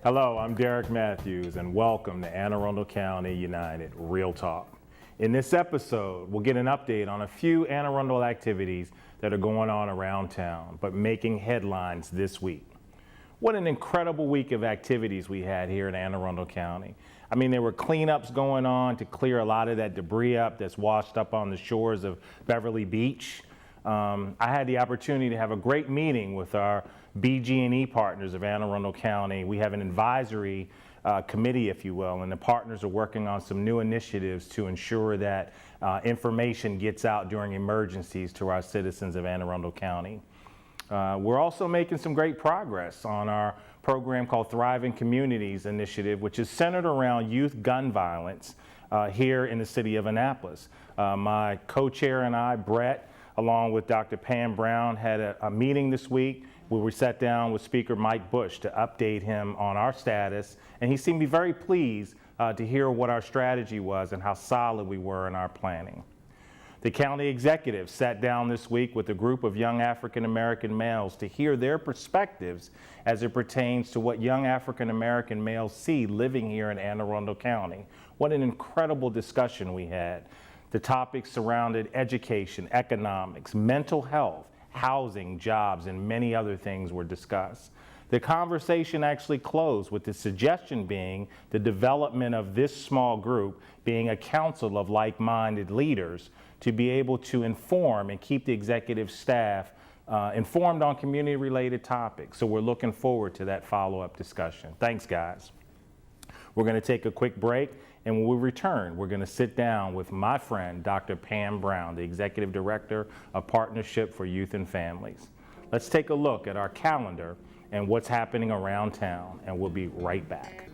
Hello, I'm Derek Matthews, and welcome to Anne Arundel County United Real Talk. In this episode, we'll get an update on a few Anne Arundel activities that are going on around town, but making headlines this week. What an incredible week of activities we had here in Anne Arundel County. I mean, there were cleanups going on to clear a lot of that debris up that's washed up on the shores of Beverly Beach. I had the opportunity to have a great meeting with our BG&E partners of Anne Arundel County. We have an advisory committee, if you will, and the partners are working on some new initiatives to ensure that information gets out during emergencies to our citizens of Anne Arundel County. We're also making some great progress on our program called Thriving Communities Initiative, which is centered around youth gun violence here in the city of Annapolis. My co-chair and I, Brett, along with Dr. Pam Brown, had a meeting this week where we sat down with Speaker Mike Bush to update him on our status, and he seemed to be very pleased to hear what our strategy was and how solid we were in our planning. The county executive sat down this week with a group of young African American males to hear their perspectives as it pertains to what young African American males see living here in Anne Arundel County. What an incredible discussion we had. The topics surrounded education, economics, mental health, housing, jobs, and many other things were discussed. The conversation actually closed with the suggestion being the development of this small group being a council of like-minded leaders to be able to inform and keep the executive staff informed on community-related topics. So we're looking forward to that follow-up discussion. Thanks, guys. We're going to take a quick break, and when we return, we're going to sit down with my friend, Dr. Pam Brown, the Executive Director of Partnership for Youth and Families. Let's take a look at our calendar and what's happening around town, and we'll be right back.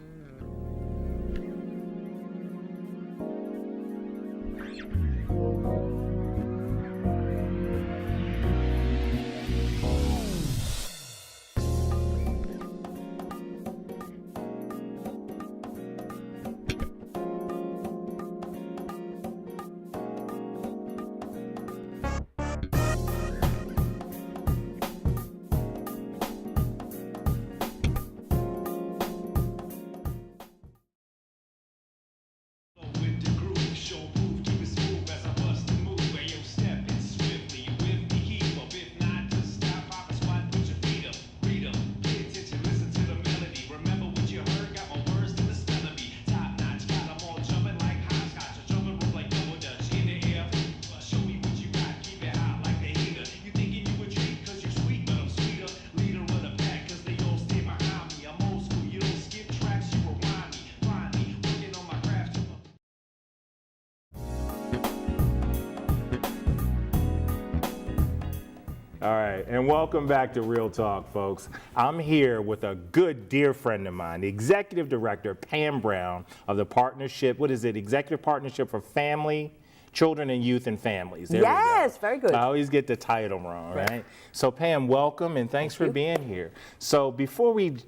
All right, and welcome back to Real Talk, folks. I'm here with a good, dear friend of mine, the Executive Director, Pam Brown, of the Partnership, what is it, Executive Partnership for Family, Children and Youth and Families. There yes, very good. I always get the title wrong, right? So Pam, welcome, and thanks for being here. So before we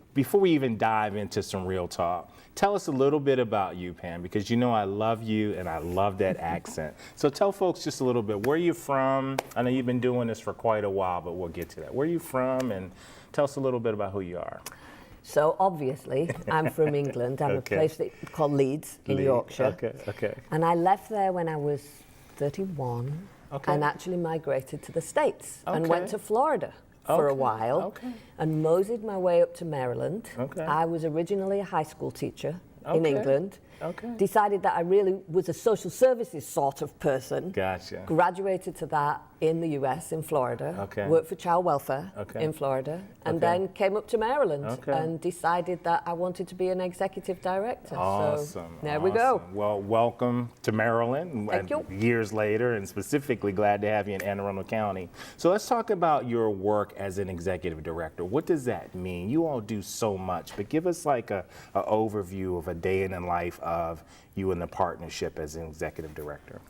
even dive into some real talk, tell us a little bit about you, Pam, because you know I love you and I love that accent. So tell folks just a little bit, where are you from? I know you've been doing this for quite a while, but we'll get to that. Where are you from? And tell us a little bit about who you are. So obviously, I'm from England. I'm a place called Leeds in Yorkshire. Okay. And I left there when I was 31 and actually migrated to the States and went to Florida for a while and moseyed my way up to Maryland. I was originally a high school teacher in England. Decided that I really was a social services sort of person. Gotcha. Graduated to that in the US, in Florida. Worked for child welfare in Florida. And then came up to Maryland and decided that I wanted to be an executive director. Awesome. So there we go. Well, welcome to Maryland. Thank you. Years later, and specifically glad to have you in Anne Arundel County. So let's talk about your work as an executive director. What does that mean? You all do so much, but give us like a overview of a day in the life of you and the partnership as an executive director.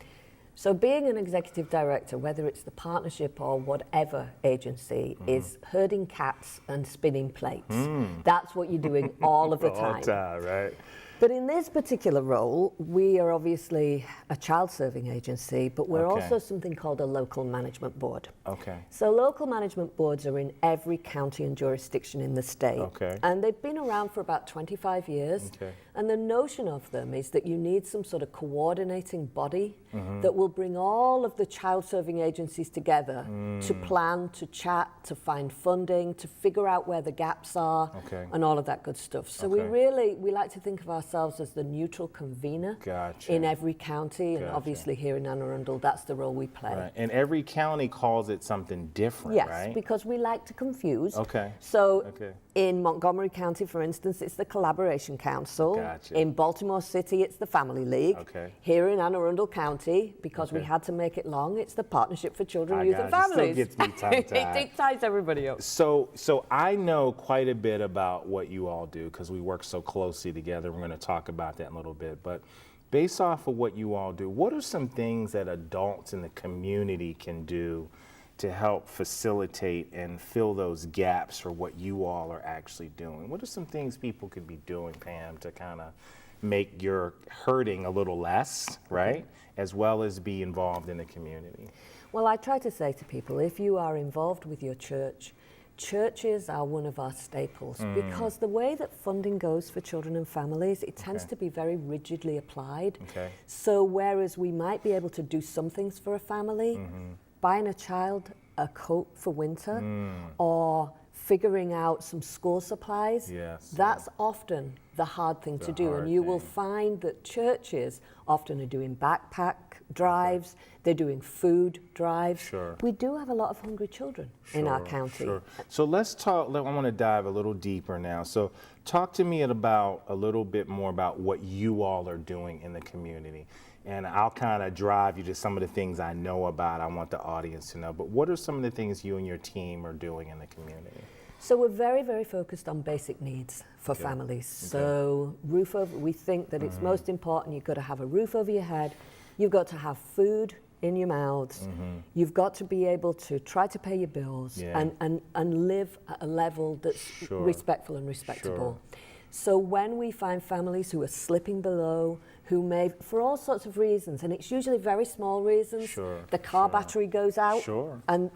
So being an executive director, whether it's the partnership or whatever agency, is herding cats and spinning plates. That's what you're doing all of the time. All the time, right? But in this particular role, we are obviously a child serving agency, but we're also something called a local management board. Okay. So local management boards are in every county and jurisdiction in the state. Okay. And they've been around for about 25 years. Okay. And the notion of them is that you need some sort of coordinating body that will bring all of the child serving agencies together to plan, to chat, to find funding, to figure out where the gaps are, and all of that good stuff. So we like to think of ourselves as the neutral convener in every county, and obviously here in Anne Arundel, that's the role we play. Right. And every county calls it something different, right? Yes, because we like to confuse. Okay. So in Montgomery County, for instance, it's the Collaboration Council. Gotcha. In Baltimore City, it's the Family League. Okay. Here in Anne Arundel County, because we had to make it long, it's the Partnership for Children, Youth and Families. It still gets me tongue-tied. It ties everybody up. So I know quite a bit about what you all do because we work so closely together. We're going to talk about that in a little bit. But based off of what you all do, what are some things that adults in the community can do to help facilitate and fill those gaps for what you all are actually doing? What are some things people could be doing, Pam, to kind of make your hurting a little less, right? As well as be involved in the community? Well, I try to say to people, if you are involved with your church, churches are one of our staples because the way that funding goes for children and families, it tends to be very rigidly applied. So whereas we might be able to do some things for a family, buying a child a coat for winter or figuring out some school supplies, that's often the hard thing to do. And you will find that churches often are doing backpack drives, they're doing food drives. We do have a lot of hungry children in our county. So let's talk, I want to dive a little deeper now. So talk to me about a little bit more about what you all are doing in the community. And I'll kind of drive you to some of the things I know about, I want the audience to know. But what are some of the things you and your team are doing in the community? So we're very, very focused on basic needs for families. So roof over, we think that it's most important. You've got to have a roof over your head. You've got to have food in your mouths. You've got to be able to try to pay your bills and live at a level that's respectful and respectable. So when we find families who are slipping below, who may, for all sorts of reasons, and it's usually very small reasons, the car battery goes out and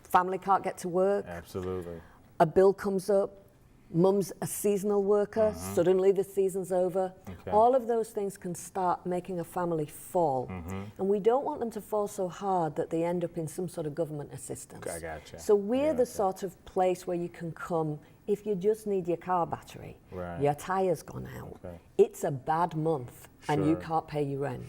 family can't get to work. Absolutely. A bill comes up, mum's a seasonal worker, suddenly the season's over. All of those things can start making a family fall. And we don't want them to fall so hard that they end up in some sort of government assistance. I gotcha. So we're the sort of place where you can come if you just need your car battery, your tire's gone out, it's a bad month and you can't pay your rent.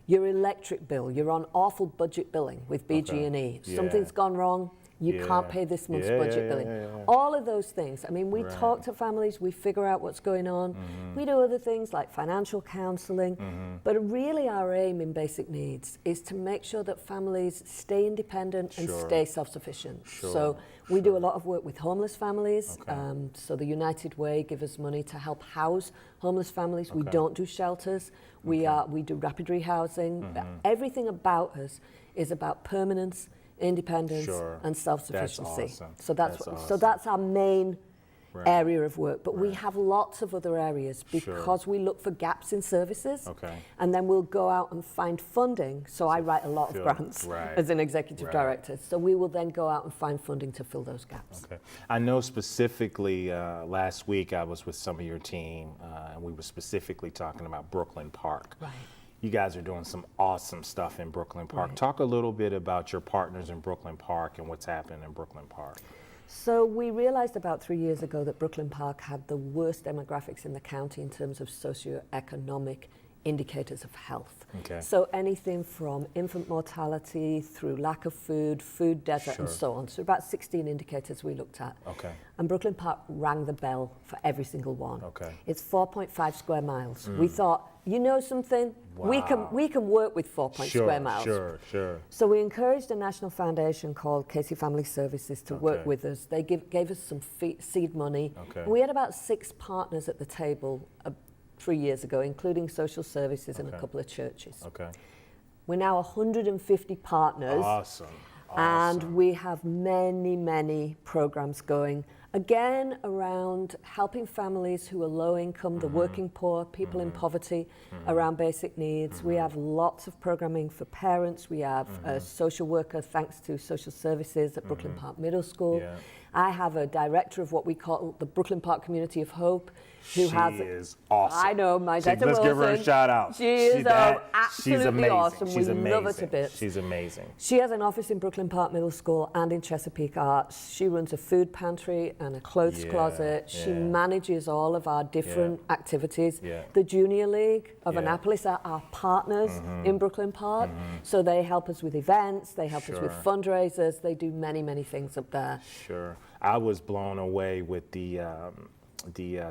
Your electric bill, you're on awful budget billing with BG&E. Something's gone wrong, you can't pay this month's budget billing. All of those things. I mean, we talk to families, we figure out what's going on. We do other things like financial counseling. But really our aim in basic needs is to make sure that families stay independent and stay self-sufficient. So we do a lot of work with homeless families. So the United Way give us money to help house homeless families. We don't do shelters. We do rapid rehousing. Everything about us is about permanence, independence and self-sufficiency. That's awesome. So that's our main area of work. But we have lots of other areas because we look for gaps in services and then we'll go out and find funding. So I write a lot of grants as an executive director. So we will then go out and find funding to fill those gaps. I know specifically last week I was with some of your team and we were specifically talking about Brooklyn Park. You guys are doing some awesome stuff in Brooklyn Park. Talk a little bit about your partners in Brooklyn Park and what's happening in Brooklyn Park. So we realized about 3 years ago that Brooklyn Park had the worst demographics in the county in terms of socioeconomic indicators of health. So anything from infant mortality through lack of food, food desert and so on. So about 16 indicators we looked at. And Brooklyn Park rang the bell for every single one. It's 4.5 square miles. We thought, you know something? We can work with 4 square miles. So we encouraged a national foundation called Casey Family Services to work with us. They gave us some seed money. We had about 6 partners at the table 3 years ago, including social services and a couple of churches. We're now 150 partners. And we have many, many programs going. Again, around helping families who are low income, the working poor, people in poverty, around basic needs. We have lots of programming for parents. We have a social worker, thanks to social services at Brooklyn Park Middle School. Yeah. I have a director of what we call the Brooklyn Park Community of Hope, who is awesome. I know, my daughter Let's give her a shout out. She is absolutely amazing. awesome. She's we amazing. love her to bits. She's amazing. She has an office in Brooklyn Park Middle School and in Chesapeake Arts. She runs a food pantry and a clothes closet. She manages all of our different activities. The Junior League of Annapolis are our partners in Brooklyn Park. So they help us with events, they help us with fundraisers, they do many, many things up there. Sure. I was blown away with the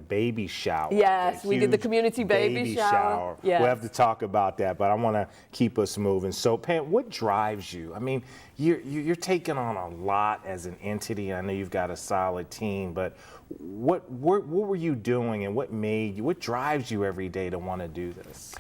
baby shower. Yes, we did the community baby shower. Yes. We'll have to talk about that, but I want to keep us moving. So, Pam, what drives you? I mean, you're taking on a lot as an entity. I know you've got a solid team, but what were you doing, and what drives you every day to want to do this?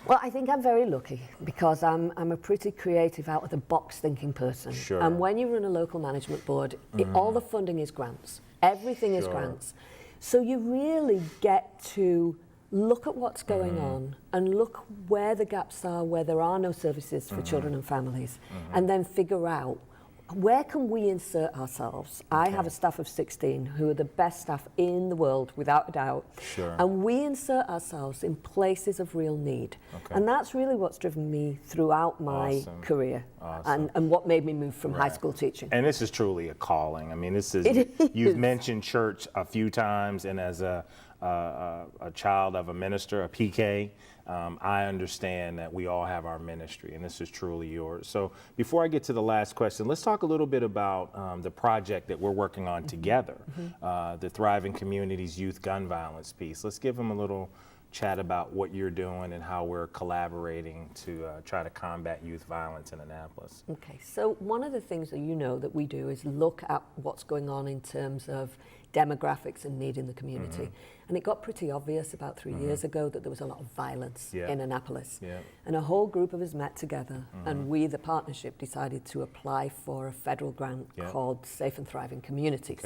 Well, I think I'm very lucky because I'm a pretty creative, out-of-the-box thinking person. Sure. And when you run a local management board, all the funding is grants. Everything is grants. So you really get to look at what's going on and look where the gaps are, where there are no services for children and families, and then figure out where can we insert ourselves. I have a staff of 16 who are the best staff in the world, without a doubt. Sure. And we insert ourselves in places of real need. And that's really what's driven me throughout my career and what made me move from high school teaching. And this is truly a calling. I mean, this is, you've mentioned church a few times, and as a child of a minister, a PK, I understand that we all have our ministry, and this is truly yours. So before I get to the last question, let's talk a little bit about the project that we're working on together, the Thriving Communities Youth Gun Violence piece. Let's give them a little chat about what you're doing and how we're collaborating to try to combat youth violence in Annapolis. Okay, so one of the things that you know that we do is look at what's going on in terms of demographics and need in the community. And it got pretty obvious about 3 years ago that there was a lot of violence in Annapolis. And a whole group of us met together, and we, the partnership, decided to apply for a federal grant called Safe and Thriving Communities.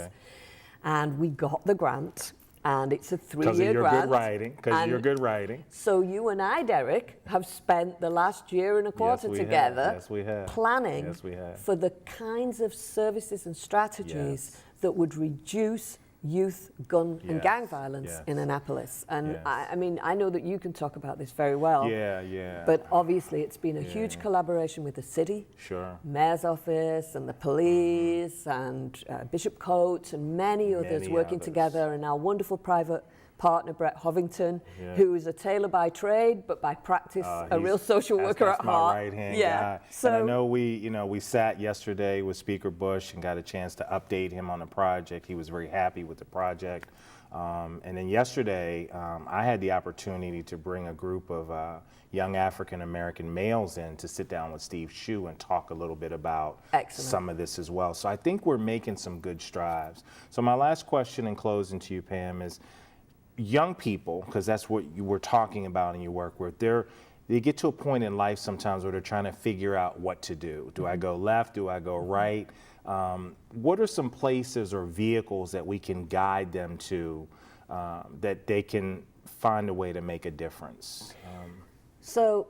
And we got the grant, and it's a 3-year grant. Because of your good writing. So you and I, Derek, have spent the last year and a quarter together planning for the kinds of services and strategies that would reduce youth gun and gang violence in Annapolis. And I mean, I know that you can talk about this very well. But obviously it's been a huge collaboration with the city, mayor's office and the police and Bishop Coates and many others working together, and our wonderful private partner Brett Hovington, who is a tailor by trade but by practice a real social worker at heart. My right-hand guy. So, and I know we sat yesterday with Speaker Bush and got a chance to update him on the project. He was very happy with the project. And then yesterday, I had the opportunity to bring a group of young African-American males in to sit down with Steve Shue and talk a little bit about some of this as well. So I think we're making some good strides. So my last question in closing to you, Pam, is young people, because that's what you were talking about in your work, where they get to a point in life sometimes where they're trying to figure out what to do. Do I go left? Do I go right? What are some places or vehicles that we can guide them to that they can find a way to make a difference? So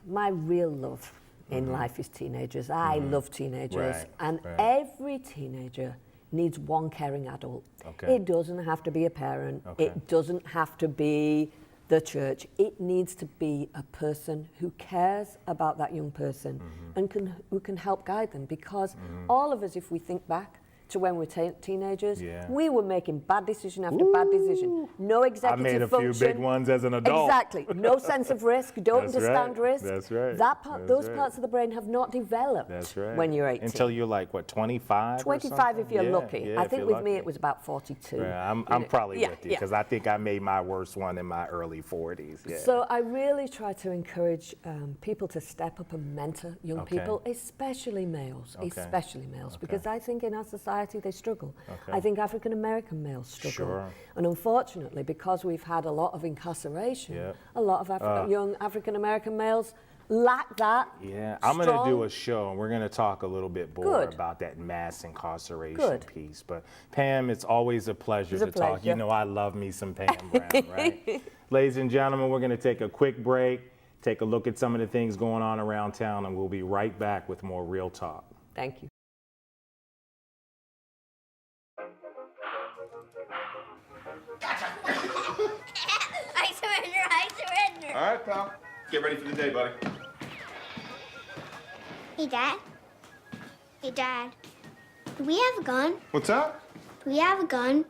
my real love in life is teenagers. I love teenagers. And every teenager needs one caring adult. It doesn't have to be a parent. It doesn't have to be the church. It needs to be a person who cares about that young person and who can help guide them, because all of us, if we think back to when we were teenagers, we were making bad decision after bad decision. No executive function. I made a few big ones as an adult. Exactly. No sense of risk. Don't understand risk. That's right. Those parts of the brain have not developed when you're 18. Until you're like, what, 25? 25 if you're lucky. I think with me it was about 42. I'm probably with you, because I think I made my worst one in my early 40s. So I really try to encourage people to step up and mentor young people, especially males, because I think in our society they struggle. I think African American males struggle. And unfortunately, because we've had a lot of incarceration, a lot of young African American males lack that. Yeah, I'm going to do a show, and we're going to talk a little bit more about that mass incarceration piece. But Pam, it's always a pleasure to talk. You know I love me some Pam Brown, right? Ladies and gentlemen, we're going to take a quick break, take a look at some of the things going on around town, and we'll be right back with more Real Talk. Thank you. I surrender. All right, pal. Get ready for the day, buddy. Hey, Dad. Hey, Dad. Do we have a gun? What's that? Do we have a gun?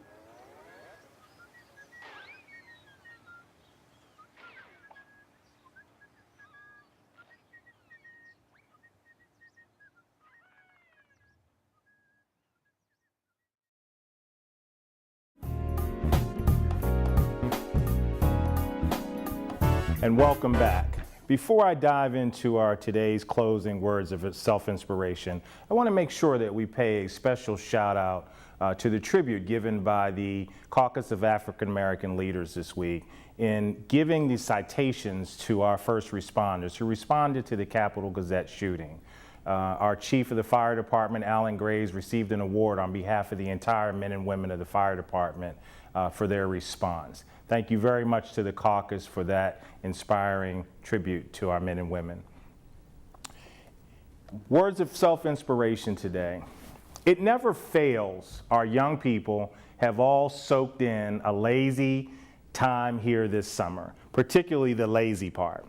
And welcome back. Before I dive into our today's closing words of self-inspiration, I want to make sure that we pay a special shout out to the tribute given by the Caucus of African American Leaders this week in giving the citations to our first responders who responded to the Capitol Gazette shooting. Our chief of the fire department, Alan Graves, received an award on behalf of the entire men and women of the fire department for their response. Thank you very much to the caucus for that inspiring tribute to our men and women. Words of self-inspiration today. It never fails. Our young people have all soaked in a lazy time here this summer, particularly the lazy part.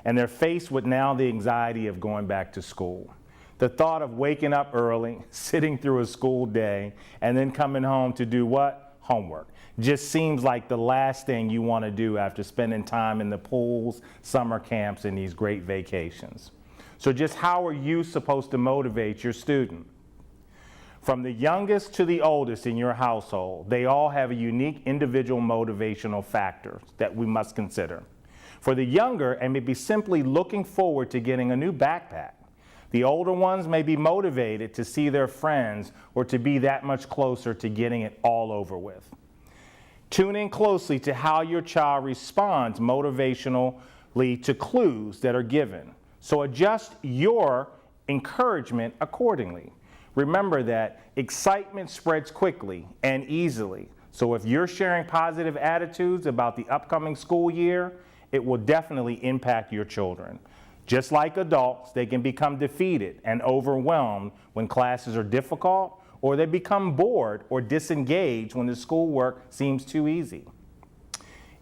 And they're faced with now the anxiety of going back to school. The thought of waking up early, sitting through a school day, and then coming home to do what? Homework. Just seems like the last thing you want to do after spending time in the pools, summer camps, and these great vacations. So just how are you supposed to motivate your student? From the youngest to the oldest in your household, they all have a unique individual motivational factors that we must consider. For the younger, and maybe simply looking forward to getting a new backpack. The older ones may be motivated to see their friends or to be that much closer to getting it all over with. Tune in closely to how your child responds motivationally to clues that are given. So adjust your encouragement accordingly. Remember that excitement spreads quickly and easily. So if you're sharing positive attitudes about the upcoming school year, it will definitely impact your children. Just like adults, they can become defeated and overwhelmed when classes are difficult, or they become bored or disengaged when the schoolwork seems too easy.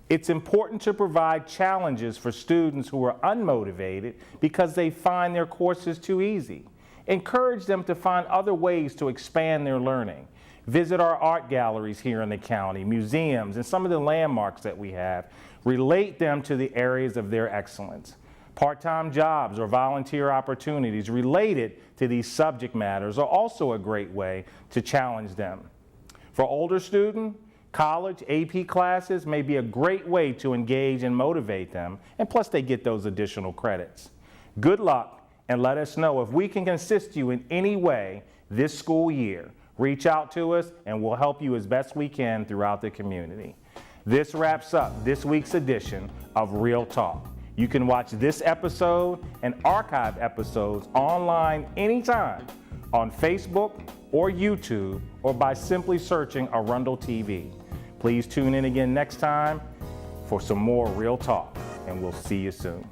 It's important to provide challenges for students who are unmotivated because they find their courses too easy. Encourage them to find other ways to expand their learning. Visit our art galleries here in the county, museums, and some of the landmarks that we have. Relate them to the areas of their excellence. Part-time jobs or volunteer opportunities related to these subject matters are also a great way to challenge them. For older students, college AP classes may be a great way to engage and motivate them, and plus they get those additional credits. Good luck, and let us know if we can assist you in any way this school year. Reach out to us and we'll help you as best we can throughout the community. This wraps up this week's edition of Real Talk. You can watch this episode and archive episodes online anytime on Facebook or YouTube or by simply searching Arundel TV. Please tune in again next time for some more Real Talk, and we'll see you soon.